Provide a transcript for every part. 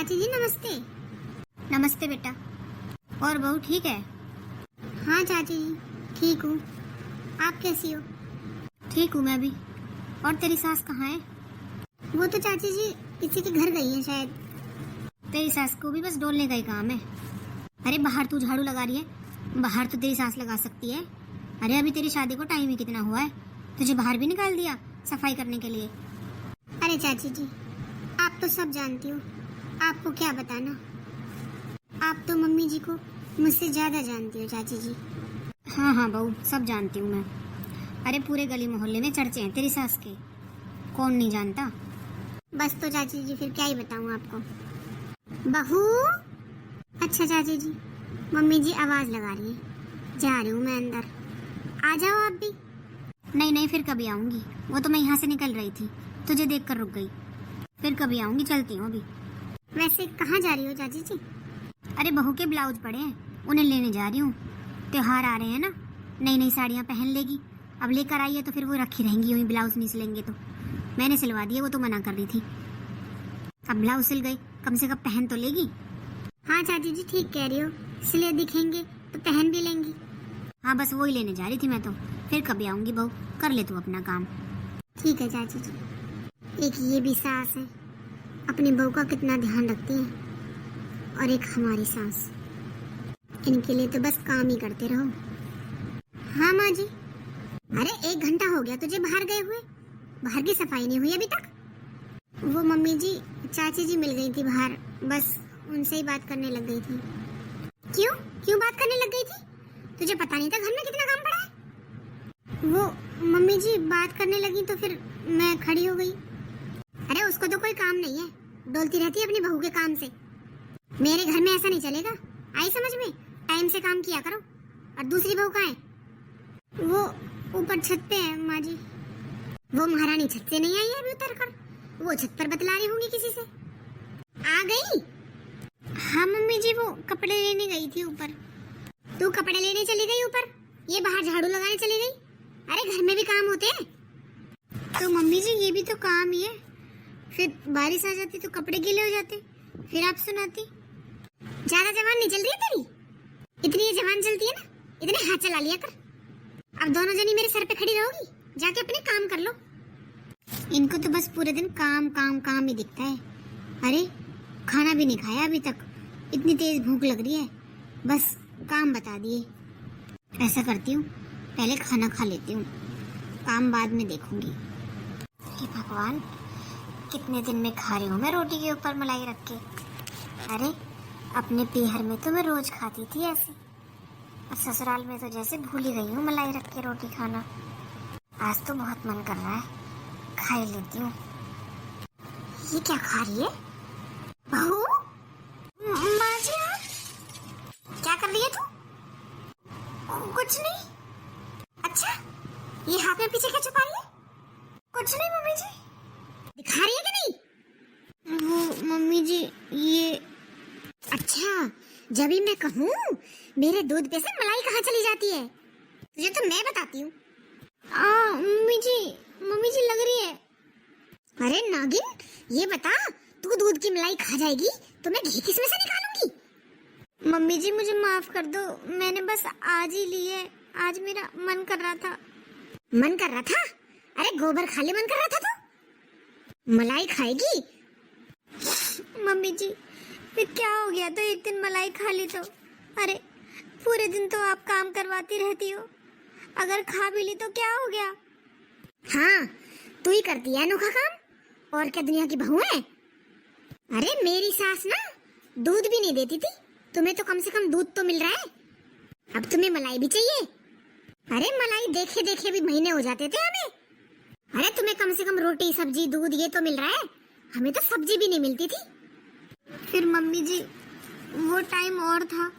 चाची जी नमस्ते। नमस्ते बेटा। और बहू ठीक है? हाँ चाची जी ठीक हूँ, आप कैसी हो? ठीक हूँ मैं भी। और तेरी सास कहाँ है? वो तो चाची जी किसी के घर गई है शायद। तेरी सास को भी बस डोलने का ही काम है। अरे बाहर तू झाड़ू लगा रही है, बाहर तो तेरी सास लगा सकती है। अरे अभी तेरी शादी को टाइम ही कितना हुआ है, तुझे बाहर भी निकाल दिया सफाई करने के लिए। अरे चाची जी आप तो सब जानती हो, आपको क्या बताना। आप तो मम्मी जी को मुझसे ज्यादा जानती हो चाची जी। हाँ हाँ बहू सब जानती हूँ मैं। अरे पूरे गली मोहल्ले में चर्चे हैं तेरी सास के, कौन नहीं जानता। बस तो चाची जी फिर क्या ही बताऊँ आपको। बहू। अच्छा चाची जी मम्मी जी आवाज लगा रही है, जा रही हूँ मैं अंदर, आ जाओ आप भी। नहीं नहीं फिर कभी आऊंगी, वो तो मैं यहाँ से निकल रही थी, तुझे देखकर रुक गई। फिर कभी आऊंगी, चलती हूँ अभी। वैसे कहाँ जा रही हो चाची जी? अरे बहू के ब्लाउज पड़े हैं, उन्हें लेने जा रही हूँ। त्योहार आ रहे हैं ना, नई नई साड़ियाँ पहन लेगी। अब लेकर आई है तो फिर वो रखी रहेंगी वही, ब्लाउज नहीं सिलेंगे तो। मैंने सिलवा दिए, वो तो मना कर रही थी। अब ब्लाउज सिल गई, कम से कम पहन तो लेगी। हाँ चाची जी ठीक कह रही हो, सिले दिखेंगे तो पहन भी लेंगी। हाँ बस वो ही लेने जा रही थी मैं तो। फिर कभी आऊंगी बहू, कर ले तू अपना काम। ठीक है चाची जी। एक ये भी सास है, अपनी बहू का कितना ध्यान रखती है, और एक हमारी सास, इनके लिए तो बस काम ही करते रहो। हाँ माँ जी। अरे 1 घंटा हो गया तुझे बाहर गए हुए, बाहर की सफाई नहीं हुई अभी तक। वो मम्मी जी चाची जी मिल गई थी बाहर, बस उनसे ही बात करने लग गई थी। क्यों क्यों बात करने लग गई थी? तुझे पता नहीं था घर में कितना काम पड़ा है? वो मम्मी जी बात करने लगी तो फिर मैं खड़ी हो गई। अरे उसको तो कोई काम नहीं है, डोलती रहती है अपनी बहू के काम से। मेरे घर में ऐसा नहीं चलेगा, आई समझ में? टाइम से काम किया करो। और दूसरी बहू कहाँ है? वो ऊपर छत पे है माँ जी। वो महारानी छत से नहीं आई है अभी उतर कर, वो छत पर बतला रही होंगी किसी से। आ गई? हाँ मम्मी जी वो कपड़े लेने गई थी ऊपर। तू कपड़े लेने चली गई ऊपर, ये बाहर झाड़ू लगाने चली गई? अरे घर में भी काम होते हैं। तो मम्मी जी ये भी तो काम ही है, फिर बारिश आ जाती तो कपड़े गीले हो जाते, फिर आप सुनाती। ज्यादा जवान नहीं चल रही है तेरी, इतनी ये जवान चलती है ना, इतने हाथ चला लिया कर। अब दोनों जनी मेरे सर पे खड़ी रहोगी, जाके अपने काम कर लो। इनको तो बस पूरे दिन काम काम काम ही दिखता है। अरे खाना भी नहीं खाया अभी तक, इतनी तेज भूख लग रही है, बस काम बता दिए। ऐसा करती हूँ पहले खाना खा लेती हूँ, काम बाद में देखूंगी। हे भगवान कितने दिन में खा रही हूँ मैं रोटी के ऊपर मलाई रख के। अरे अपने पीहर में तो मैं रोज खाती थी ऐसे, और ससुराल में तो जैसे भूल ही गई हूँ मलाई रख के रोटी खाना। आज तो बहुत मन कर रहा है, खा ही लेती हूँ। ये क्या खा रही है बहू? माँ जी आप क्या कर रही है तू? कुछ नहीं। अच्छा ये हाथ में पीछे क्या छुपा रही है? कुछ नहीं मम्मी जी। दिखा रही है कि नहीं? वो मम्मी जी ये, अच्छा जब भी मैं कहूँ मेरे दूध पे से मलाई कहाँ चली जाती है, तुझे तो मैं बताती हूँ। मम्मी जी लग रही है। अरे नागिन ये बता, तू दूध की मलाई खा जाएगी तो मैं घी किसमें से निकालूंगी? मम्मी जी मुझे माफ कर दो, मैंने बस आज ही ली है, आज मेरा मन कर रहा था। मन कर रहा था? अरे गोबर खा ले, मन कर रहा था तो मलाई खाएगी? मम्मी जी फिर क्या हो गया तो एक दिन मलाई खा ली तो? अरे पूरे दिन तो आप काम करवाती रहती हो, अगर खा भी ली तो क्या हो गया? हाँ तू ही करती है अनोखा काम, और क्या दुनिया की बहू है? अरे मेरी सास ना दूध भी नहीं देती थी, तुम्हें तो कम से कम दूध तो मिल रहा है, अब तुम्हें मलाई भी चाहिए? अरे मलाई देखे देखे भी महीने हो जाते थे हमें। अरे तुम्हें कम से कम रोटी सब्जी दूध ये तो मिल रहा है, हमें तो सब्जी भी नहीं मिलती थी। फिर मम्मी जी वो टाइम और था,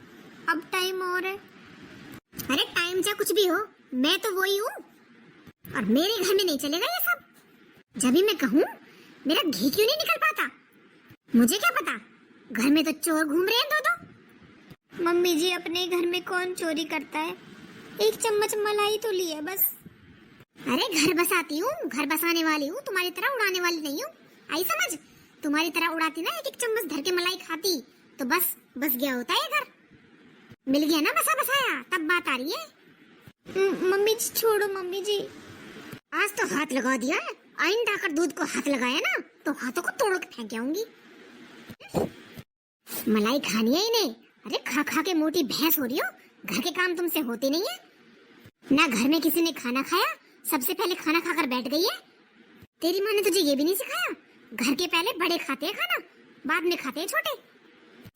अब टाइम और है। अरे टाइम चाहे कुछ भी हो, मैं तो वही हूँ, और मेरे घर में नहीं चलेगा ये सब। जब भी मैं कहूँ मेरा घी क्यों नहीं निकल पाता, मुझे क्या पता, घर में तो चोर घूम रहे हैं दो। मम्मी जी अपने घर में कौन चोरी करता है, 1 चम्मच मलाई तो ली है बस। अरे घर बसाती हूँ, घर बसाने वाली हूँ, तुम्हारी तरह उड़ाने वाली नहीं हूँ, आई समझ? तुम्हारी तरह उड़ाती ना, एक एक चम्मच धर के मलाई खाती तो बस बस गया होता है घर। मिल गया ना बसा बसाया, तब बात आ रही है। मम्मी जी छोड़ो मम्मी जी। आज तो हाथ लगा दिया है, आइंदा अगर दूध को हाथ लगाया ना तो हाथों को तोड़ के फेंक आऊंगी। मलाई खानी है इन्हें। अरे खा खा के मोटी भैंस हो रही हो, घर के काम तुमसे होते नहीं है ना। घर में किसी ने खाना खाया, सबसे पहले खाना खाकर बैठ गई है। तेरी माँ ने तुझे ये भी नहीं सिखाया, घर के पहले बड़े खाते हैं खाना, बाद में खाते हैं छोटे।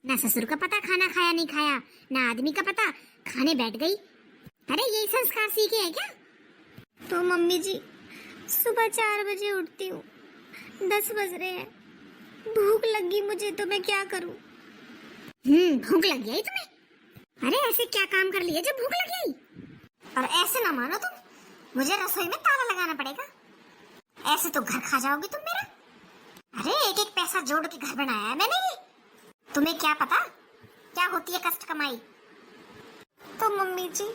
ना ससुर का पता खाना खाया नहीं खाया, ना आदमी का पता, खाने बैठ गई। अरे यही संस्कार सीखे हैं क्या? तो मम्मी जी सुबह 4 बजे उठती हूँ, 10 बज रहे हैं, भूख लगी मुझे तो मैं क्या करूँ? भूख लग गई तुम्हें? अरे ऐसे क्या काम कर लिया जब भूख लग गई? और ऐसे ना मानो तुम, मुझे रसोई में ताला लगाना पड़ेगा। ऐसे तो घर खा जाओगी तुम मेरा। अरे एक एक पैसा जोड़ के घर बनाया है मैंने ये। तुम्हें क्या पता क्या होती है कष्ट कमाई। तो मम्मी जी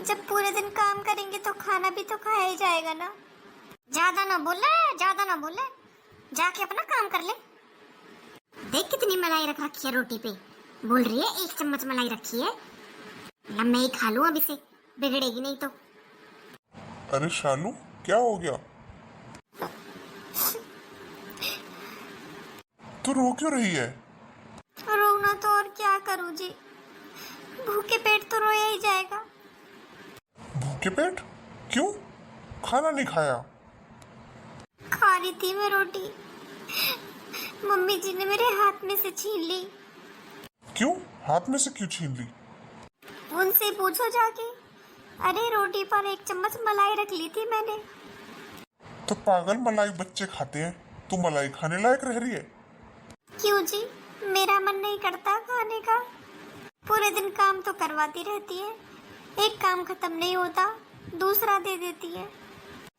जब पूरे दिन काम करेंगे तो खाना भी तो खाया ही जाएगा ना। ज्यादा ना बोले, जाके अपना काम कर ले। देख कितनी मलाई रख रखी है रोटी पे, बोल रही है 1 चम्मच मलाई रखी है। अब मैं ही खा लूं अब इसे, बिगड़ेगी नहीं तो। अरे शालू क्या हो गया? तू रो क्यों रही है? रोना तो और क्या करूँ जी, भूखे पेट तो रोया ही जाएगा। भूखे पेट? क्यों? खाना नहीं खाया? खा रही थी मैं रोटी, मम्मी जी ने मेरे हाथ में से छीन ली। क्यों? हाथ में से क्यों छीन ली? उनसे पूछो जाके। अरे रोटी पर 1 चम्मच मलाई रख ली थी मैंने। तो पागल, मलाई बच्चे खाते हैं, तू मलाई खाने लायक रह रही है? क्यों जी, मेरा मन नहीं करता खाने का? पूरे दिन काम तो करवाती रहती है, एक काम खत्म नहीं होता दूसरा दे देती है।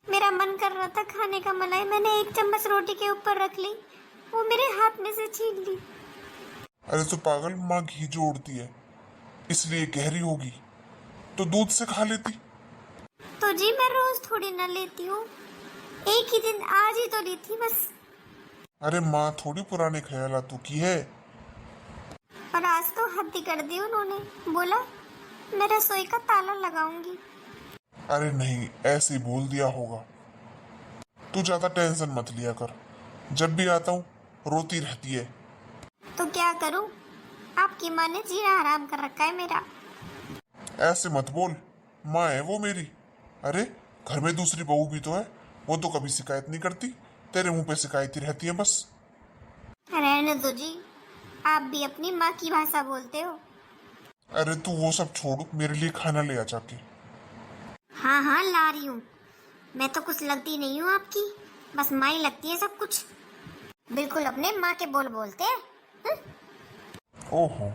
मेरा मन कर रहा था खाने का मलाई, मैंने 1 चम्मच रोटी के ऊपर रख ली, वो मेरे हाथ में से छीन ली। अरे तो पागल, माँ घी जोड़ती है इसलिए गहरी होगी, तो दूध से खा लेती। तो जी मैं रोज थोड़ी ना लेती हूँ, एक ही दिन आज ही तो ली थी बस। अरे माँ थोड़ी पुराने ख्यालातों की है। और आज तो हद ही कर दी उन्होंने, बोला मैं रसोई का ताला लगाऊंगी। अरे नहीं, ऐसे ही बोल दिया होगा। तू ज्यादा टेंशन मत लिया कर, जब भी आता हूँ रोती रहती है। तो क्या करूं, आपकी माँ ने जीना हराम कर रखा है मेरा। ऐसे मत बोल, माँ है वो मेरी। अरे घर में दूसरी बहू भी तो है, वो तो कभी शिकायत नहीं करती, तेरे मुंह पे शिकायत ही रहती है बस। रहने दो जी, आप भी अपनी माँ की भाषा बोलते हो। अरे तू वो सब छोड़, मेरे लिए खाना ले आ जाके। हाँ हाँ ला रही हूँ, मैं तो कुछ लगती नहीं हूँ आपकी, बस माँ ही लगती है सब कुछ। बिल्कुल अपने माँ के बोल बोलते हैं। ओहो,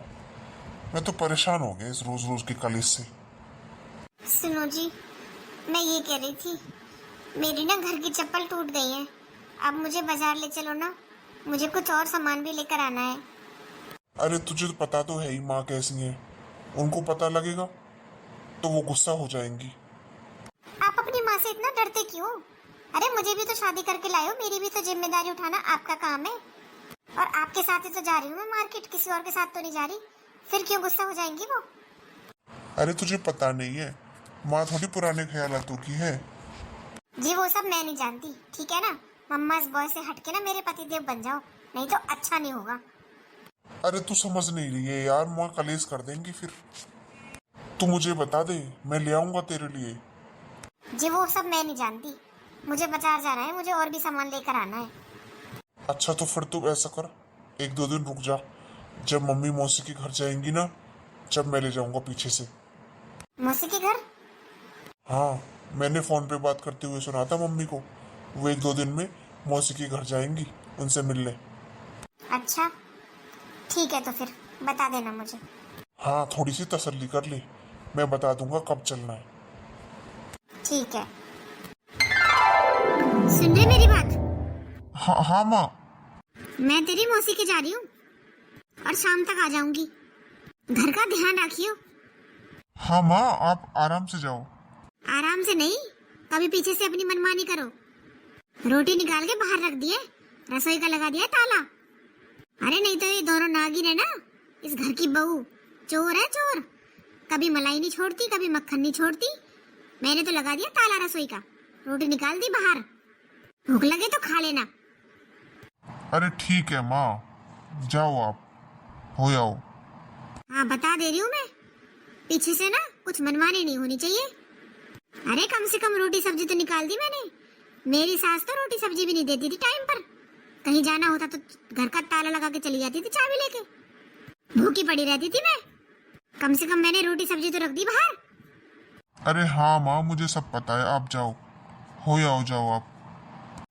मैं तो परेशान हो गया इस रोज रोज के कलेश से। सुनो जी, मैं ये कह रही थी, मेरी ना घर की चप्पल टूट गई है, अब मुझे बाजार ले चलो ना, मुझे कुछ और सामान भी लेकर आना है। अरे तुझे तो पता तो है ही माँ कैसी है, उनको पता लगेगा तो वो गुस्सा हो जाएंगी। आप अपनी माँ से इतना डरते क्यों? अरे मुझे भी तो शादी करके लाए हो, मेरी भी तो जिम्मेदारी उठाना आपका काम है। और आपके साथ ही तो जा रही हूँ मैं मार्केट, किसी और के साथ तो नहीं जा रही, फिर क्यों गुस्सा हो जाएंगी वो? अरे तुझे पता नहीं है, माँ थोड़ी पुराने ख्यालातों की है। जी वो सब मैं नहीं जानती, ठीक है ना। मम्मा इस बॉय से हटके ना मेरे पतिदेव बन जाओ, नहीं तो अच्छा नहीं होगा। अरे तू समझ नहीं रही है यार, माँ कलेश कर देंगी फिर। तू मुझे बता दे, मैं ले आऊंगा तेरे लिए। जी वो सब मैं नहीं जानती, मुझे बाजार जाना है, मुझे और भी सामान लेकर आना है। अच्छा तो फिर तू ऐसा कर, 1-2 दिन रुक जा, जब मम्मी मौसी के घर जाएंगी ना, जब मैं ले जाऊंगा पीछे से। मौसी के घर? हाँ, मैंने फोन पे बात करते हुए सुना था मम्मी को, वो 1-2 दिन में मौसी के घर जाएंगी उनसे मिलने। अच्छा ठीक है, तो फिर बता देना मुझे। हाँ थोड़ी सी तसल्ली कर ले, मैं बता दूंगा कब चलना है। ठीक है। सुन रहे मेरी बात? हाँ माँ। मैं तेरी मौसी के जा रही हूँ और शाम तक आ जाऊंगी, घर का ध्यान रखियो। हाँ माँ, आप आराम से जाओ। आराम से नहीं, कभी पीछे से अपनी मनमानी करो। रोटी निकाल के बाहर रख दिए, रसोई का लगा दिया ताला। अरे नहीं तो ये दोनों नागिन है ना, इस घर की बहू चोर है चोर, कभी मलाई नहीं छोड़ती कभी मक्खन नहीं छोड़ती। मैंने तो लगा दिया ताला रसोई का, रोटी निकाल दी बाहर, भूख लगे तो खा लेना। अरे ठीक है माँ, जाओ आप, हो जाओ। हाँ बता दे रही हूँ मैं, पीछे से ना कुछ मनमानी नहीं होनी चाहिए। अरे कम से कम रोटी सब्जी तो निकाल दी मैंने। मेरी सास तो रोटी सब्जी भी नहीं देती थी टाइम पर, कहीं जाना होता तो घर का ताला लगा के चली जाती थी चाबी लेके, भूखी पड़ी रहती थी मैं। कम से कम मैंने रोटी सब्जी तो रख दी बाहर। अरे हाँ माँ, मुझे सब पता है, आप जाओ, हो जाओ, जाओ आप,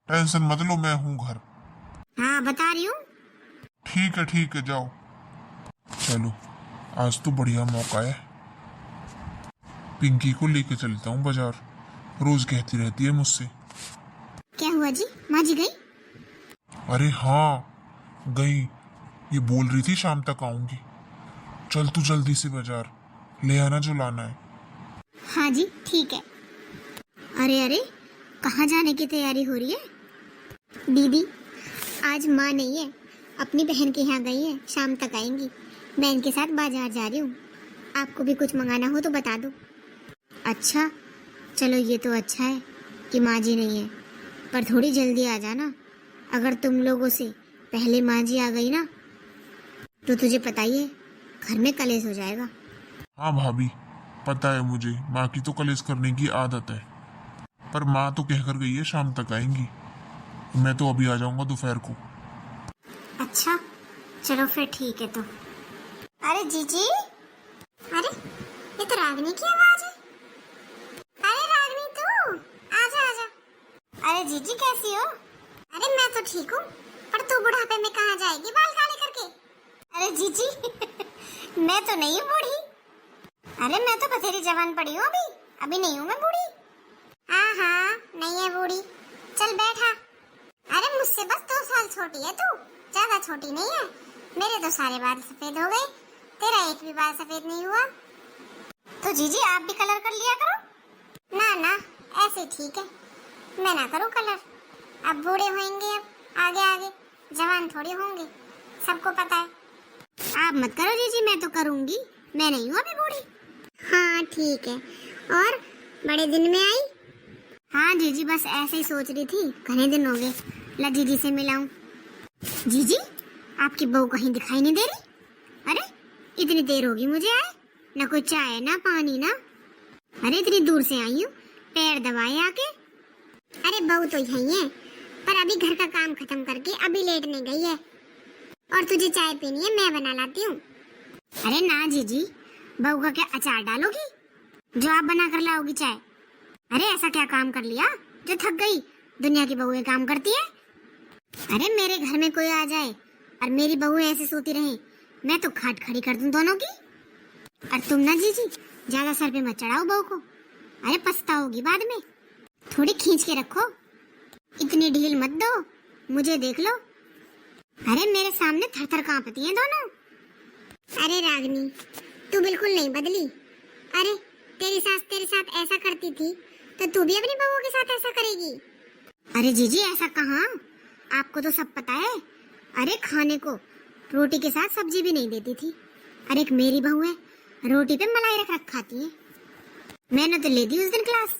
टेंशन मत लो, मैं हूँ घर। हाँ बता रही हूँ। ठीक है, जाओ। चलो आज तो बढ़िया मौका है, पिंकी को लेके चलता हूँ बाजार, रोज कहती रहती है मुझसे। क्या हुआ जी, माँ जी गई? अरे हाँ गई, ये बोल रही थी शाम तक आऊंगी। चल तू जल्दी से बाजार ले आना जो लाना है। हाँ जी ठीक है। अरे कहाँ जाने की तैयारी हो रही है? दीदी आज माँ नहीं है, अपनी बहन के यहाँ गई है, शाम तक आएंगी। मैं इनके साथ बाजार जा रही हूँ, आपको भी कुछ मंगाना हो तो बता दो। अच्छा चलो, ये तो अच्छा है कि माँ जी नहीं है, पर थोड़ी जल्दी आ जाना। अगर तुम लोगों से पहले माँ जी आ गई ना तो तुझे पता ही है घर में कलेश हो जाएगा। हाँ भाभी, पता है मुझे, माँ की तो कलेश करने की आदत है, पर माँ तो कहकर गई है शाम तक आएंगी, मैं तो अभी आ जाऊंगा दोपहर को। अच्छा चलो फिर ठीक है। तो अरे जीजी, अरे ये तो रागिनी की आवाज है। अरे रागिनी तू आजा आजा। अरे जीजी कैसी हो? अरे मैं तो ठीक हूँ, पर तू बुढ़ापे में कहाँ जाएगी बाल काले करके? अरे जीजी मैं तो नहीं हूँ बूढ़ी। अरे मैं तो बथेरी जवान पड़ी हूँ अभी नहीं हूँ मैं बूढ़ी। हाँ नहीं है बूढ़ी, चल बैठा। अरे मुझसे बस 2 साल छोटी है तू, ज्यादा छोटी नहीं है। मेरे तो सारे बाल सफेद हो गए, तेरा एक भी बाल सफेद नहीं हुआ। तो जीजी आप भी कलर कर लिया करो। ना ऐसे ठीक है, मैं ना करूँ कलर। अब बूढ़े होंगे, अब आगे जवान थोड़ी होंगे, सबको पता है। आप मत करो जीजी, मैं तो करूँगी, मैं नहीं हूँ अभी बूढ़ी। हाँ ठीक है। और बड़े दिन में आई? हाँ जीजी बस ऐसे ही सोच रही थी, घने दिन हो गए, ला जीजी से मिलाऊं। जीजी आपकी बहू कहीं दिखाई नहीं दे रही? अरे इतनी देर होगी मुझे आए, ना कोई चाय ना पानी ना। अरे इतनी दूर से आई हूँ, पैर दबाए आके। अरे बहू तो यही है, पर अभी घर का काम खत्म करके अभी लेटने गई है। और तुझे चाय पीनी है मैं बना लाती हूँ। अरे ना जीजी, बहू का क्या अचार डालोगी जो आप बना कर लाओगी चाय? अरे ऐसा क्या काम कर लिया जो थक गई? दुनिया की बहुएं काम करती है। अरे मेरे घर में कोई आ जाए और मेरी बहुएं ऐसे सोती रहे, मैं तो खाट खड़ी कर दूं दोनों की। और तुम ना जीजी ज्यादा सर पे मत चढ़ाओ बहू को, अरे पछताओगी बाद में। थोड़ी खींच के रखो, इतनी ढील मत दो, मुझे देख लो। अरे मेरे सामने थर-थर कांपती हैं दोनों। अरे रागिनी तू बिल्कुल नहीं बदली। अरे तेरी सास तेरे साथ ऐसा करती थी तो तू भी अपनी बहू के साथ ऐसा करेगी? अरे जीजी ऐसा कहाँ, आपको तो सब पता है। अरे खाने को रोटी के साथ सब्जी भी नहीं देती थी। अरे एक मेरी बहू है, रोटी पे मलाई रख खाती है। मैंने तो ले दी उस दिन क्लास,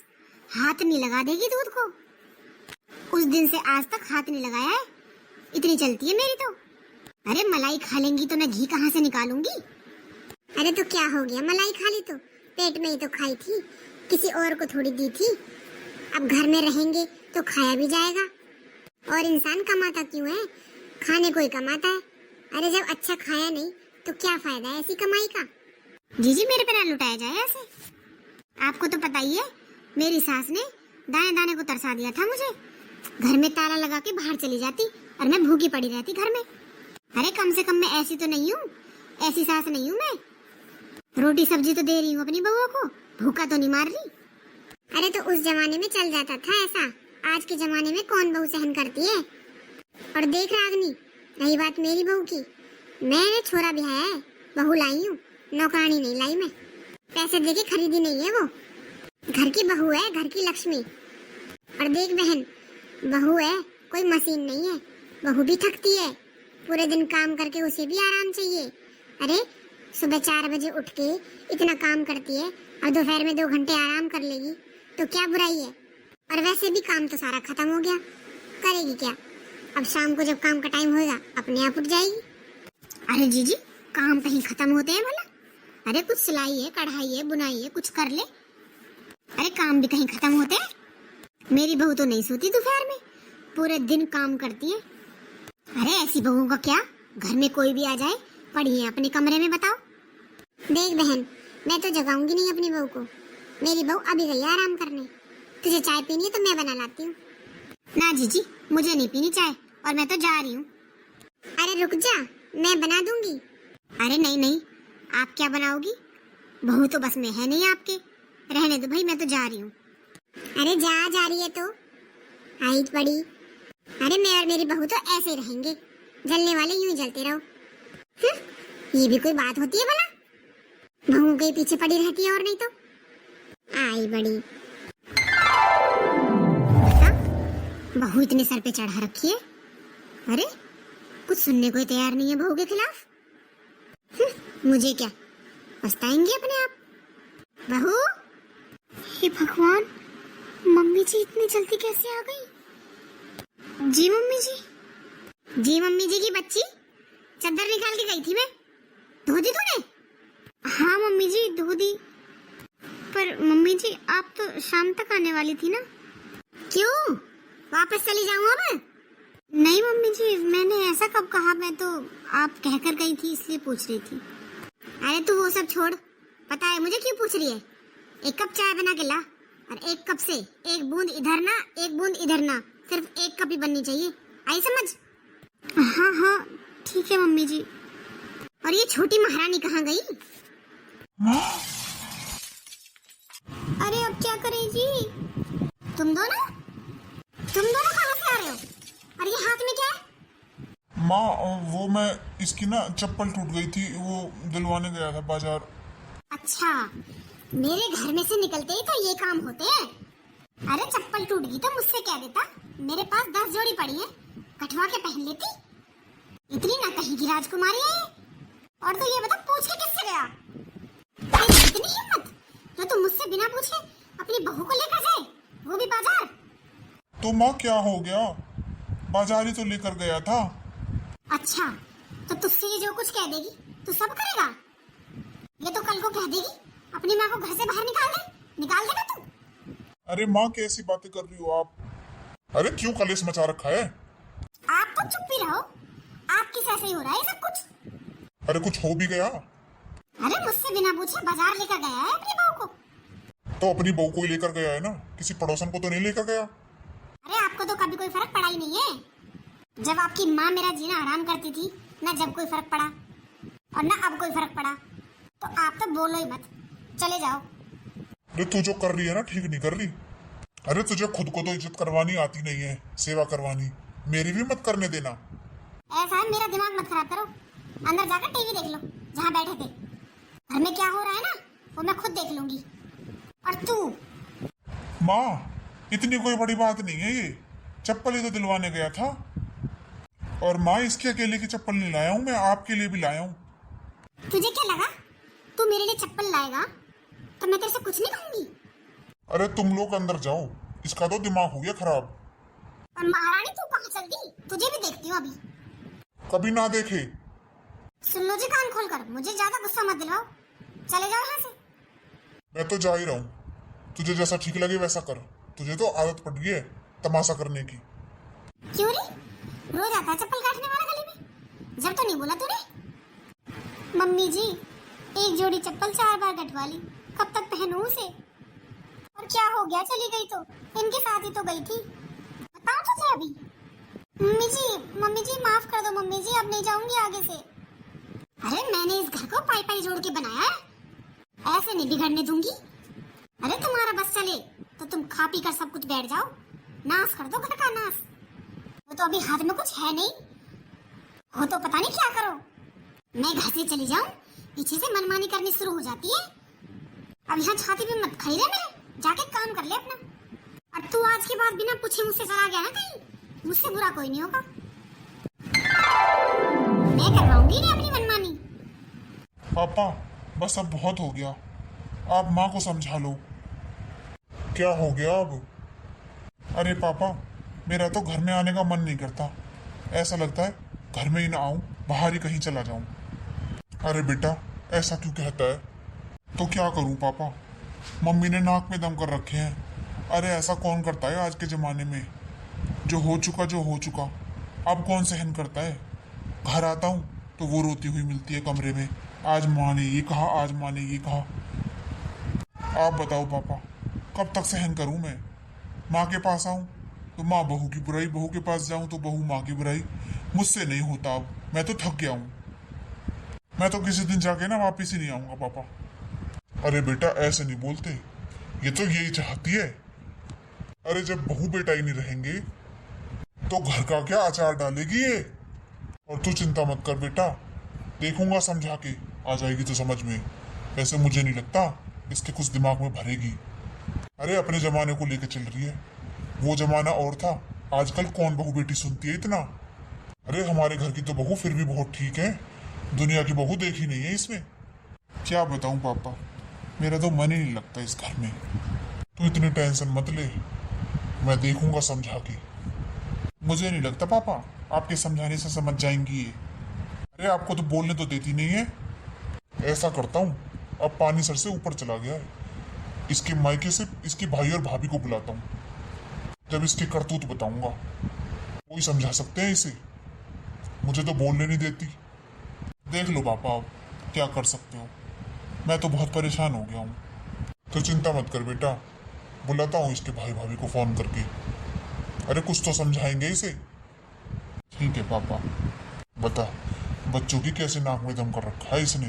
हाथ नहीं लगा देगी दूध को। उस दिन से आज तक हाथ नहीं लगाया है, इतनी चलती है मेरी तो। अरे मलाई खा लेंगी तो मैं घी कहाँ से निकालूंगी? अरे तो क्या हो गया, मलाई खा ली तो पेट में ही तो खाई थी, किसी और को थोड़ी दी थी। अब घर में रहेंगे तो खाया भी जाएगा। और इंसान कमाता क्यों है, खाने को ही कमाता है। अरे जब अच्छा खाया नहीं तो क्या फायदा है ऐसी कमाई का? जीजी मेरे पे ना लुटाया जाए ऐसे। आपको तो पता ही है, मेरी सास ने दाने दाने को तरसा दिया था मुझे। घर में ताला लगा के बाहर चली जाती और मैं भूखी पड़ी रहती घर में। अरे कम से कम मैं ऐसी तो नहीं हूँ, ऐसी सास नहीं हूँ मैं। रोटी सब्जी तो दे रही हूँ अपनी बहू को, भूखा तो नहीं मार रही। अरे तो उस जमाने में चल जाता था ऐसा, आज के जमाने में कौन बहू सहन करती है? और देख रागनी, रही बात मेरी बहू की, मैंने छोरा ब्याया है, बहू लाई हूँ, नौकरानी नहीं लाई मैं। पैसे देके खरीदी नहीं है वो, घर की बहू है, घर की लक्ष्मी। और देख बहन, बहू है कोई मशीन नहीं है, बहू भी थकती है, पूरे दिन काम करके उसे भी आराम चाहिए। अरे सुबह 4 बजे उठ के इतना काम करती है और दोपहर में 2 घंटे आराम कर लेगी तो क्या बुराई है। और वैसे भी काम तो सारा खत्म हो गया, करेगी क्या। अब शाम को जब काम का टाइम होगा अपने आप उठ जाएगी। अरे जीजी, काम कहीं खत्म होते हैं भला? अरे कुछ सिलाई है, कढ़ाई है, बुनाई है, कुछ कर ले। अरे काम भी कहीं खत्म होते हैं? मेरी बहू तो नहीं सोती दोपहर में, पूरे दिन काम करती है। अरे ऐसी बहू का क्या, घर में कोई भी आ जाए पड़ी है अपने कमरे में, बताओ। देख बहन, मैं तो जगाऊंगी नहीं अपनी बहू को। मेरी बहू अभी गई है आराम करने। तुझे चाय पीनी है तो मैं बना लाती हूँ। ना जीजी, मुझे नहीं पीनी चाय, और मैं तो जा रही हूँ। अरे रुक जा, मैं बना दूंगी। अरे नहीं नहीं, आप क्या बनाओगी? बहू तो बस में है नहीं आपके। रहने दो भाई, मैं तो जा रही हूँ। अरे जा रही है तो आई पड़ी। अरे मैं और मेरी बहू तो ऐसे ही रहेंगे, जलने वाले यूं ही जलते रहो। ये भी कोई बात होती है भला? बहू के पीछे पड़ी रहती है और नहीं तो आई बड़ी। बहू इतने सर पे चढ़ा रखी है, अरे कुछ सुनने को ही तैयार नहीं है बहू के खिलाफ। मुझे क्या, पछताएंगे अपने आप। बहू, हे भगवान, मम्मी जी इतनी जल्दी कैसे आ गई? जी मम्मी जी। जी मम्मी जी की बच्ची, चादर निकाल के गई थी मैं। धो दी तूने? हाँ मम्मी जी, धो दी। पर मम्मी जी, आप तो शाम तक आने वाली थी ना? क्यों, वापस चली जाऊं अब? नहीं मम्मी जी, मैंने ऐसा कब कहा, मैं तो आप कहकर गई थी इसलिए पूछ रही थी। अरे तू वो सब छोड़, पता है मुझे क्यों पूछ रही है? 1 कप चाय बना के ला, और 1 कप से 1 बूंद इधर ना 1 बूंद इधर ना, सिर्फ 1 कप ही बननी चाहिए, आई समझ? हाँ हाँ ठीक है मम्मी जी। और ये छोटी महारानी कहाँ गई? अरे अब क्या करें जी? तुम दोनों कहाँ से आ रहे हो? और ये हाथ में क्या है? माँ, वो मैं इसकी ना चप्पल टूट गई थी, वो दिलवाने गया था बाजार। अच्छा, मेरे घर में से निकलते ही तो ये काम होते हैं। अरे चप्पल टूट गई तो मुझसे क्या देता, मेरे पास 10 जोड़ी पड़ी है, कटवा के पहन लेती। इतनी ना कहीं की राजकुमारी है ये। और तो ये बता, पूछ के किससे गया? तेरी इतनी हिम्मत जो तुम मुझसे बिना पूछे अपनी बहू को लेकर जाए, वो भी बाजार? तो माँ क्या हो गया, बाजार ही तो लेकर गया था। अच्छा, तो तुझसे ये जो कुछ कह देगी तू सब करेगा? ये तो कल को कह देगी अपनी माँ को घर से बाहर निकाल देगा तू। अरे माँ, कैसी बातें कर रही हो आप? अरे क्यों कलेश मचा रखा है? आप तो चुप ही रहो, आपकी से ही हो रहा है सब कुछ। अरे कुछ हो भी गया अरे मुझसे बिना पूछे बाजार लेकर गया है अपनी बहू को। तो अपनी बहू को ही लेकर गया है ना, किसी पड़ोसन को तो नहीं लेकर गया। अरे आपको तो कभी कोई फर्क पड़ा ही नहीं है। जब आपकी माँ मेरा जीना आराम करती थी ना, जब कोई फर्क पड़ा, और ना अब कोई फर्क पड़ा, तो आप तो बोलो ही मत, चले जाओ। अरे तू जो कर रही है ना, ठीक नहीं कर रही। अरे तुझे खुद को तो इज्जत करवानी आती नहीं है, सेवा करवानी, मेरी भी मत करने देना। ऐसा है, मेरा दिमाग मत खराब करो, अंदर जाकर टीवी देख लो जहाँ बैठे थे। घर में क्या हो रहा है ना, वो मैं खुद देख लूंगी। और तू? माँ, इतनी कोई बड़ी बात नहीं है, ये चप्पल ही तो दिलवाने गया था। और माँ, इसके अकेले की चप्पल नहीं लाया हूँ मैं, आपके लिए भी लाया हूँ। तुझे क्या लगा तू मेरे लिए चप्पल लाएगा तो मैं तेरे से कुछ नहीं कहूंगी? अरे तुम लोग अंदर जाओ, इसका तो दिमाग हो गया खराब। और महारानी तू कहाँ चल दी? तुझे भी देखती हूँ अभी। कभी ना देखे। सुन लो जी कान खोलकर, मुझे ज्यादा गुस्सा मत दिलाओ, चले जाओ यहाँ से। मैं तो जा ही रहा हूँ, तुझे जैसा ठीक लगे वैसा कर। तुझे तो आदत पड़ गई है तमाशा करने की। क्यों रे, रोज आता है चप्पल काटने वाला गली में? जब तो नहीं बोला तूने। मम्मी जी, 1 जोड़ी चप्पल 4 बार कटवा ली, कब तक पहनूं उसे? और क्या हो गया, चली गई तो इनके साथ ही तो गई थी, बताओ तुझे अभी। मम्मी जी माफ कर दो मम्मी जी, अब नहीं जाऊंगी आगे से। अरे मैंने इस घर को पाई जोड़ के बनाया है, ऐसे नहीं बिगड़ने दूंगी। अरे तुम्हारा बस चले तो तुम खा पी कर सब कुछ बैठ जाओ, नाश कर दो घर का नाश। वो तो अभी हाथ में कुछ है नहीं, हो तो पता नहीं क्या करो। मैं घर से चली जाऊं, पीछे से मनमानी करनी शुरू हो जाती है। अब यहाँ छाती पे मत खड़ी रह मेरे, जाके काम कर ले अपना। और तू आज के बाद बिना पूछे मुझसे चला गया ना कहीं, मुझसे बुरा कोई नहीं होगा। मैं करवाऊंगी ना अपनी मनमानी। पापा बस अब बहुत हो गया, आप माँ को समझा लो। क्या हो गया अब? अरे पापा, मेरा तो घर में आने का मन नहीं करता, ऐसा लगता है घर में ही ना आऊं, बाहर ही कहीं चला जाऊं। अरे बेटा, ऐसा क्यों कहता है? तो क्या करूं पापा, मम्मी ने नाक में दम कर रखे हैं। अरे ऐसा कौन करता है आज के जमाने में? जो हो चुका अब कौन सहन करता है? घर आता हूं तो वो रोती हुई मिलती है कमरे में, आज माँ ने ये कहा, आज माँ ने ये कहा। आप बताओ पापा, कब तक सहन करूं मैं? माँ के पास आऊं तो माँ बहू की बुराई, बहू के पास जाऊं तो बहू माँ की बुराई। मुझसे नहीं होता, अब मैं तो थक गया हूं। मैं तो किसी दिन जाके ना वापिस ही नहीं आऊंगा पापा। अरे बेटा, ऐसे नहीं बोलते, ये तो यही चाहती है। अरे जब बहू बेटा ही नहीं रहेंगे तो घर का क्या अचार डालेगी ये? और तू चिंता मत कर बेटा, देखूंगा समझा के, आ जाएगी तो समझ में। वैसे मुझे नहीं लगता इसके कुछ दिमाग में भरेगी। अरे अपने जमाने को लेके चल रही है, वो जमाना और था, आजकल कौन बहू बेटी सुनती है इतना। अरे हमारे घर की तो बहू फिर भी बहुत ठीक है, दुनिया की बहू देखी नहीं है इसमें। क्या बताऊं पापा, मेरा तो मन ही नहीं लगता इस घर में। तू इतनी टेंशन मत ले, मैं देखूंगा समझा के। मुझे नहीं लगता पापा आपके समझाने से समझ जाएंगी ये। अरे आपको तो बोलने तो देती नहीं है। ऐसा करता हूँ, अब पानी सर से ऊपर चला गया है, इसके मायके से इसके भाई और भाभी को बुलाता हूँ, जब इसकी करतूत बताऊंगा कोई समझा सकते हैं इसे। मुझे तो बोलने नहीं देती। देख लो पापा, आप क्या कर सकते हो, मैं तो बहुत परेशान हो गया हूँ। तो चिंता मत कर बेटा, बुलाता हूँ इसके भाई भाभी को फोन करके। अरे कुछ तो समझाएंगे इसे। ठीक है पापा, बता बच्चों की कैसे नाक में दम कर रखा है इसने।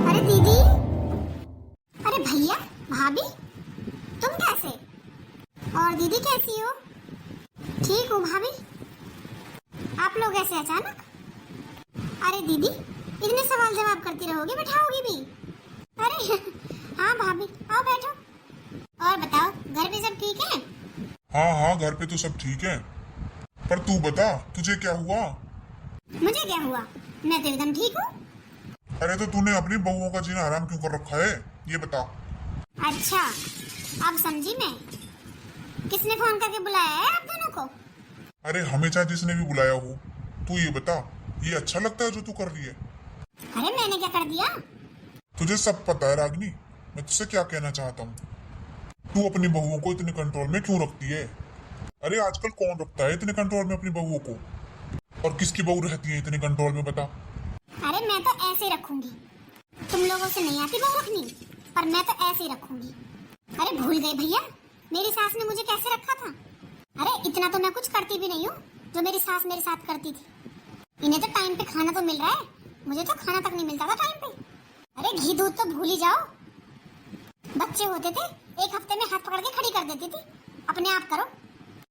अरे दीदी, अरे भैया, भाभी, तुम कैसे? और दीदी कैसी हो? ठीक हूँ भाभी। आप लोग ऐसे अचानक? अरे दीदी, इतने सवाल जवाब करती रहोगी, बैठाओगी भी? अरे हाँ भाभी, आओ बैठो। और बताओ, घर पे सब ठीक है? हाँ घर पे तो सब ठीक है, पर तू बता तुझे क्या हुआ? मुझे क्या हुआ, मैं तो एकदम ठीक हूँ। अरे तो तूने अपनी बहुओं का जीना हराम क्यों कर रखा है, ये बता। अच्छा, अब समझी मैं। किसने फोन करके बुलाया है आप दोनों को? अरे हमेशा जिसने भी बुलाया हो, तू ये बता, ये अच्छा लगता है जो तू कर रही है? अरे मैंने क्या कर दिया? तुझे सब पता है रागिनी, मैं तुझसे क्या कहना चाहता हूँ। तू अपनी बहुओं को इतने कंट्रोल में क्यों रखती है? अरे आजकल कौन रखता है इतने कंट्रोल में अपनी बहुओं को? और किसकी बहू रहती है इतने कंट्रोल में, बता। अरे मैं तो ऐसे रखूंगी, तुम लोगों से नहीं आती बहू रखनी, पर मैं तो ऐसे ही रखूंगी। अरे भूल गए भैया, मेरी सास ने मुझे कैसे रखा था? अरे इतना तो मैं कुछ करती भी नहीं हूँ जो मेरी सास मेरे साथ करती थी। इन्हें तो टाइम पे खाना तो मिल रहा है, मुझे तो खाना तक नहीं मिलता था टाइम पे। अरे घी दूध तो भूल ही जाओ, बच्चे होते थे एक हफ्ते में हाथ पकड़ के खड़ी कर देती थी, अपने आप करो।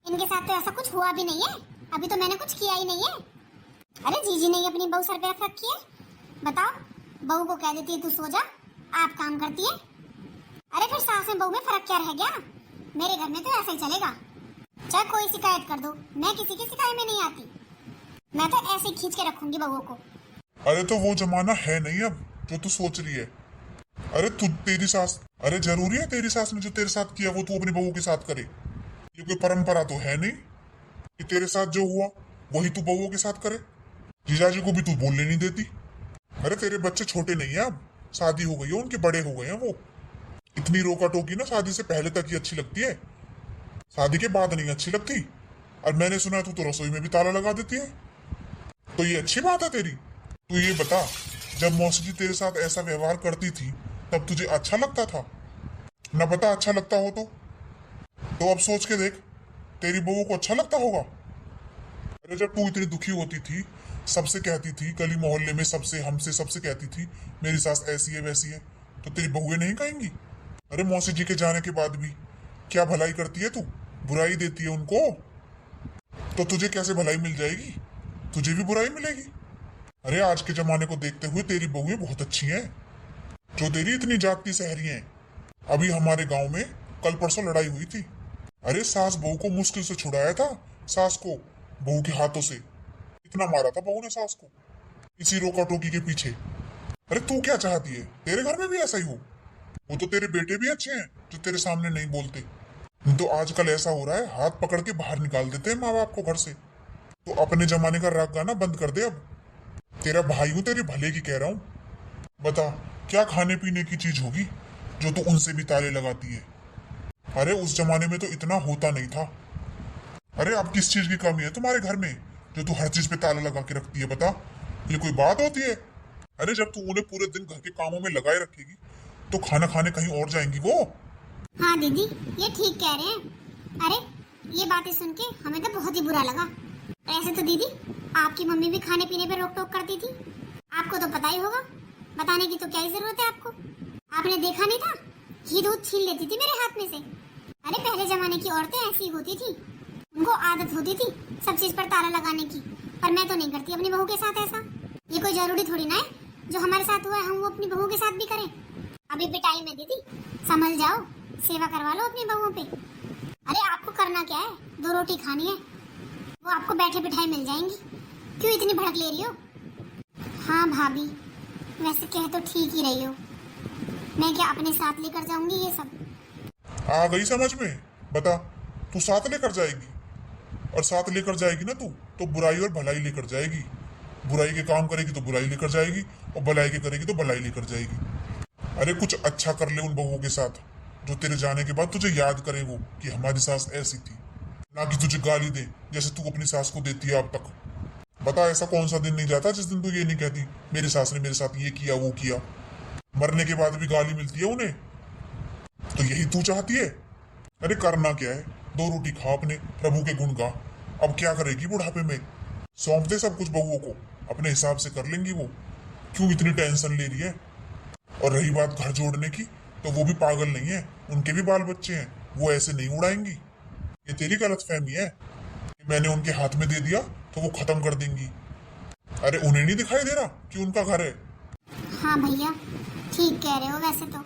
इनके साथ तो ऐसा कुछ हुआ भी नहीं है, अभी तो मैंने कुछ किया ही नहीं है। अरे जीजी ने अपनी बहू सर पे रख रखी है, बताओ, बहू को कह देती है तू सो जा, आप काम करती है। अरे फिर सास में बहू में फर्क क्या रह गया? मेरे घर में तो ऐसा ही चलेगा, चाहे कोई शिकायत कर दो, मैं किसी की शिकायत में नहीं आती। मैं तो ऐसे ही खींच के रखूंगी बहुओं को। अरे तो वो जमाना है नहीं अब जो तू सोच रही है। अरे तू तेरी सास, अरे जरूरी है तेरी सास ने जो तेरे साथ किया वो तू अपनी बहू के साथ करे? ये कोई परंपरा तो है नहीं कि तेरे साथ जो हुआ वही तू बहुओं के साथ करे। जीजाजी को भी तू बोलने नहीं देती। अरे तेरे बच्चे छोटे नहीं है, अब शादी हो गई है, उनके बड़े हो गए हैं वो। इतनी रोका टोकी ना शादी से पहले तक ही अच्छी लगती है, शादी के बाद नहीं अच्छी लगती। और मैंने सुना तू तो रसोई में भी ताला लगा देती है, तो ये अच्छी बात है तेरी? तू ये बता, जब मौसी जी तेरे साथ ऐसा व्यवहार करती थी तब तुझे अच्छा लगता था? न बता अच्छा लगता हो तो अब सोच के देख, तेरी बहू को अच्छा लगता होगा? अरे जब तू इतनी दुखी होती थी, सबसे कहती थी, गली मोहल्ले में सबसे, हमसे सबसे कहती थी मेरी सास ऐसी है वैसी है, तो तेरी बहुएं नहीं कहेंगी? अरे मौसी जी के जाने के बाद भी क्या भलाई करती है तू, बुराई देती है उनको, तो तुझे कैसे भलाई मिल जाएगी? तुझे भी बुराई मिलेगी। अरे आज के जमाने को देखते हुए तेरी बहुएं बहुत अच्छी हैं, जो तेरी इतनी जागती सहरी हैं। अभी हमारे गांव में कल परसों लड़ाई हुई थी, अरे सास बहू को मुश्किल से छुड़ाया था, सास को, बहू के हाथों से। इतना मारा था बहू ने सास को, इसी रोका टोकी के पीछे। अरे तू क्या चाहती है, तेरे घर में भी ऐसा ही हो? वो तो तेरे बेटे भी अच्छे हैं जो तेरे सामने नहीं बोलते। तो आजकल ऐसा हो रहा है, हाथ पकड़ के बाहर निकाल देते हैं माँ बाप को घर से। तो अपने जमाने का राग गाना बंद कर दे अब। तेरा भाई हूं, तेरे भले की कह रहा हूं। बता, क्या खाने पीने की चीज होगी जो तू उनसे भी ताले लगाती है? अरे उस जमाने में तो इतना होता नहीं था। अरे अब किस चीज की कमी है तुम्हारे घर में जो तू हर चीज पे ताला लगा के रखती है? बता, ये कोई बात होती है? अरे जब तू उन्हें पूरे दिन घर के कामों में लगाए रखेगी तो खाना खाने कहीं और जाएंगी वो। हाँ दीदी, ये ठीक कह रहे हैं। अरे ये बातें सुन के हमें तो बहुत ही बुरा लगा। ऐसे तो दीदी आपकी मम्मी भी खाने पीने पे रोक टोक करती थी, आपको तो पता ही होगा। बताने की तो क्या ही जरूरत है आपको। आपने देखा नहीं था, घी दूध छीन लेती थी मेरे हाथ में से। अरे पहले जमाने की औरतें ऐसी होती थी, उनको आदत होती थी सब चीज पर ताला लगाने की। पर मैं तो नहीं करती अपनी बहू के साथ ऐसा। ये कोई जरूरी थोड़ी ना है जो हमारे साथ हुआ है हम वो अपनी बहू के साथ भी करें। अभी पिटाई में दीदी संभल जाओ, सेवा करवा लो अपनी बहुओं पे। अरे आपको करना क्या है, 2 रोटी खानी है, वो आपको बैठे बिठाए मिल जाएंगी। क्यों इतनी भड़क ले रही हो? हाँ भाभी, वैसे कह तो ठीक ही रही हो। मैं क्या अपने साथ लेकर जाऊंगी ये सब? आ गई समझ में? बता, तू साथ लेकर जाएगी? और साथ लेकर जाएगी ना तू तो बुराई और भलाई लेकर जाएगी। बुराई के काम करेगी तो बुराई लेकर जाएगी, और भलाई के करेगी तो भलाई लेकर जाएगी। अरे कुछ अच्छा कर ले उन बहुओं के साथ जो तेरे जाने के बाद तुझे याद करे वो कि हमारी सास ऐसी थी, ना कि तुझे गाली दे जैसे तू अपनी सास को देती है अब तक। बता, ऐसा कौन सा दिन नहीं जाता जिस दिन तू ये नहीं कहती मेरी सास ने मेरे साथ ये किया वो किया। मरने के बाद भी गाली मिलती है उन्हें, तो यही तू चाहती है? अरे करना क्या है, 2 रोटी खा, अपने प्रभु के गुण गा। अब क्या करेगी बुढ़ापे में? सौंप दे सब कुछ बहुओं को, अपने हिसाब से कर लेंगी वो। क्यों इतनी टेंशन ले रही है? और रही बात घर जोड़ने की, तो वो भी पागल नहीं है, उनके भी बाल बच्चे हैं, वो ऐसे नहीं उड़ाएंगी। ये तेरी गलतफहमी है कि मैंने उनके हाथ में दे दिया तो वो खत्म कर देंगी। अरे उन्हें नहीं दिखाई दे रहा कि उनका घर है? हाँ भैया, ठीक कह रहे हो। वैसे तो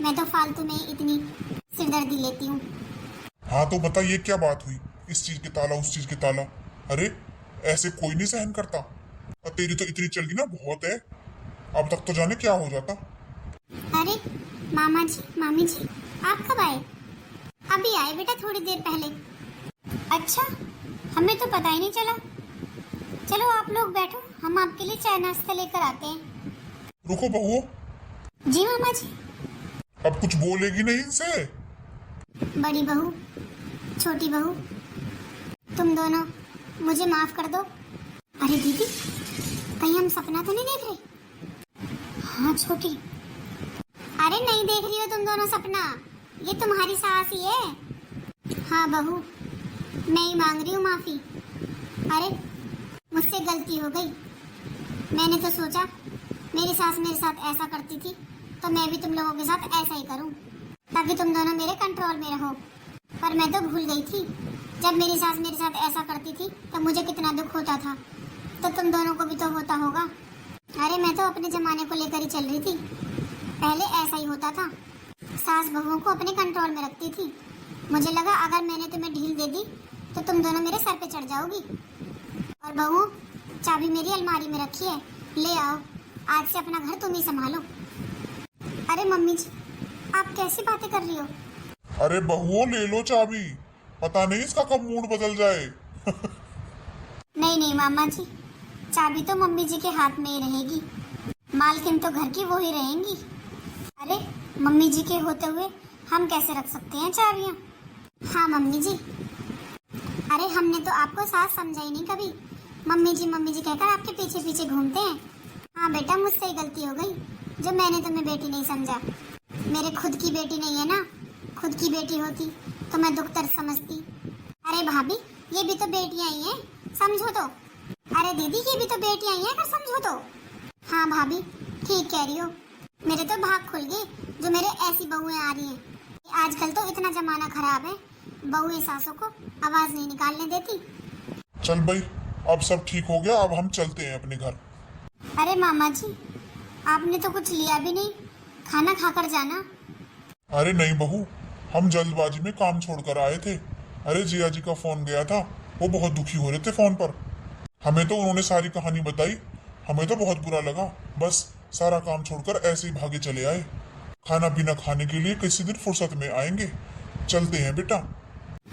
मैं तो फालतू में इतनी सिरदर्दी लेती हूँ। हाँ तो बता, ये क्या बात हुई, इस चीज के ताला उस चीज के ताला? अरे ऐसे कोई नहीं सहन करता। और तेरी तो इतनी चलगी ना बहुत है, अब तक तो जाने क्या हो जाता। अरे मामा जी, मामी जी, आप कब आए? अभी आए बेटा, थोड़ी देर पहले। अच्छा, हमें तो पता ही नहीं चला। चलो आप लोग बैठो, हम आपके लिए चाय नाश्ता लेकर आते हैं। रुको बहुओं, जी मामा जी। अब कुछ बोलेगी नहीं इनसे? बड़ी बहू, छोटी बहू, तुम दोनों मुझे माफ कर दो। अरे दीदी, कहीं हम सपना तो नहीं देख रहे? हाँ छोटी। अरे नहीं देख रही हो तुम दोनों सपना, ये तुम्हारी सास ही है। हाँ बहू, मैं ही मांग रही हूँ माफी। अरे मुझसे गलती हो गई। मैंने तो सोचा मेरी सास मेरे साथ ऐसा करती थी तो मैं भी तुम लोगों के साथ ऐसा ही करूं ताकि तुम दोनों मेरे कंट्रोल में रहो। पर मैं तो भूल गई थी, जब मेरी सास मेरे साथ ऐसा करती थी तो मुझे कितना दुख होता था, तो तुम दोनों को भी तो होता होगा। अरे मैं तो अपने जमाने को लेकर ही चल रही थी, पहले ऐसा ही होता था, सास बहुओं को अपने कंट्रोल में रखती थी। मुझे लगा अगर मैंने तुम्हें ढील दे दी तो तुम दोनों मेरे सर पे चढ़ जाओगी। और बहुओं, चाबी मेरी अलमारी में रखी है, ले आओ, आज से अपना घर तुम ही संभालो। अरे मम्मी जी, आप कैसी बातें कर रही हो? अरे बहुओं, ले लो चाबी, पता नहीं इसका कब मूड बदल जाए। नहीं नहीं मामा जी, चाबी तो मम्मी जी के हाथ में ही रहेगी, मालकिन तो घर की वो ही रहेंगी। अरे मम्मी जी के होते हुए हम कैसे रख सकते हैं चाबियां? हाँ मम्मी जी। अरे हमने तो आपको सास समझा ही नहीं कभी, मम्मी जी कहकर आपके पीछे पीछे घूमते हैं। हाँ बेटा, मुझसे ही गलती हो गई जो मैंने तुम्हें बेटी नहीं समझा। मेरे खुद की बेटी नहीं है ना, खुद की बेटी होती तो मैं दुख दर्द समझती। अरे भाभी, ये भी तो बेटियां ही हैं, समझो तो। अरे दीदी, ये भी तो बेटियां ही हैं, अगर समझो तो। हाँ भाभी, ठीक कह रही हो, मेरे तो भाग खुल गए जो मेरे ऐसी बहुएं आ रही हैं। आजकल तो इतना जमाना खराब है, बहुएं सासों को आवाज नहीं निकालने देती। चल भाई, अब सब ठीक हो गया, अब हम चलते हैं अपने घर। अरे मामा जी, आपने तो कुछ लिया भी नहीं, खाना खाकर जाना। अरे नहीं बहू, हम जल्दबाजी में काम छोड़कर आए थे। अरे जिया जी का फोन गया था वो बहुत दुखी हो रहे थे फोन पर। हमें तो उन्होंने सारी कहानी बताई, हमें तो बहुत बुरा लगा। बस सारा काम छोड़कर ऐसे ही भागे चले आए। खाना पीना खाने के लिए किसी दिन फुर्सत में आएंगे। चलते हैं बेटा।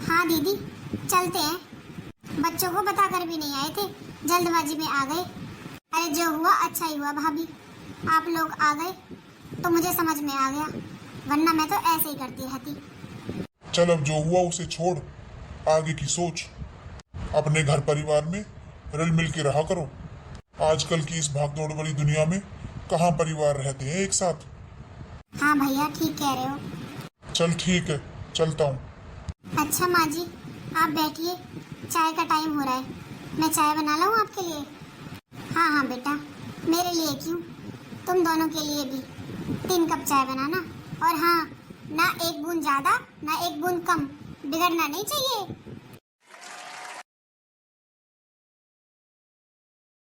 हाँ दीदी, चलते हैं। बच्चों को बताकर भी नहीं आए थे, जल्दबाजी में आ गए। अरे जो हुआ अच्छा ही हुआ भाभी, आप लोग आ गए तो मुझे समझ में आ गया, वरना मैं तो ऐसे ही करती रहती। चल अब जो हुआ उसे छोड़, आगे की सोच। अपने घर परिवार में रल मिल के रहा करो। आजकल की इस भागदौड़ भरी दुनिया में कहाँ परिवार रहते हैं एक साथ। हाँ भैया, ठीक कह रहे हो। चल ठीक है, चलता हूँ। अच्छा माँ जी, आप बैठिए, चाय का टाइम हो रहा है। मैं चाय बना लाऊं आपके लिए? हाँ हाँ बेटा, मेरे लिए क्यों, तुम दोनों के लिए भी 3 कप चाय बनाना। और हाँ, ना एक बूंद ज्यादा ना एक बूंद कम, बिगड़ना नहीं चाहिए।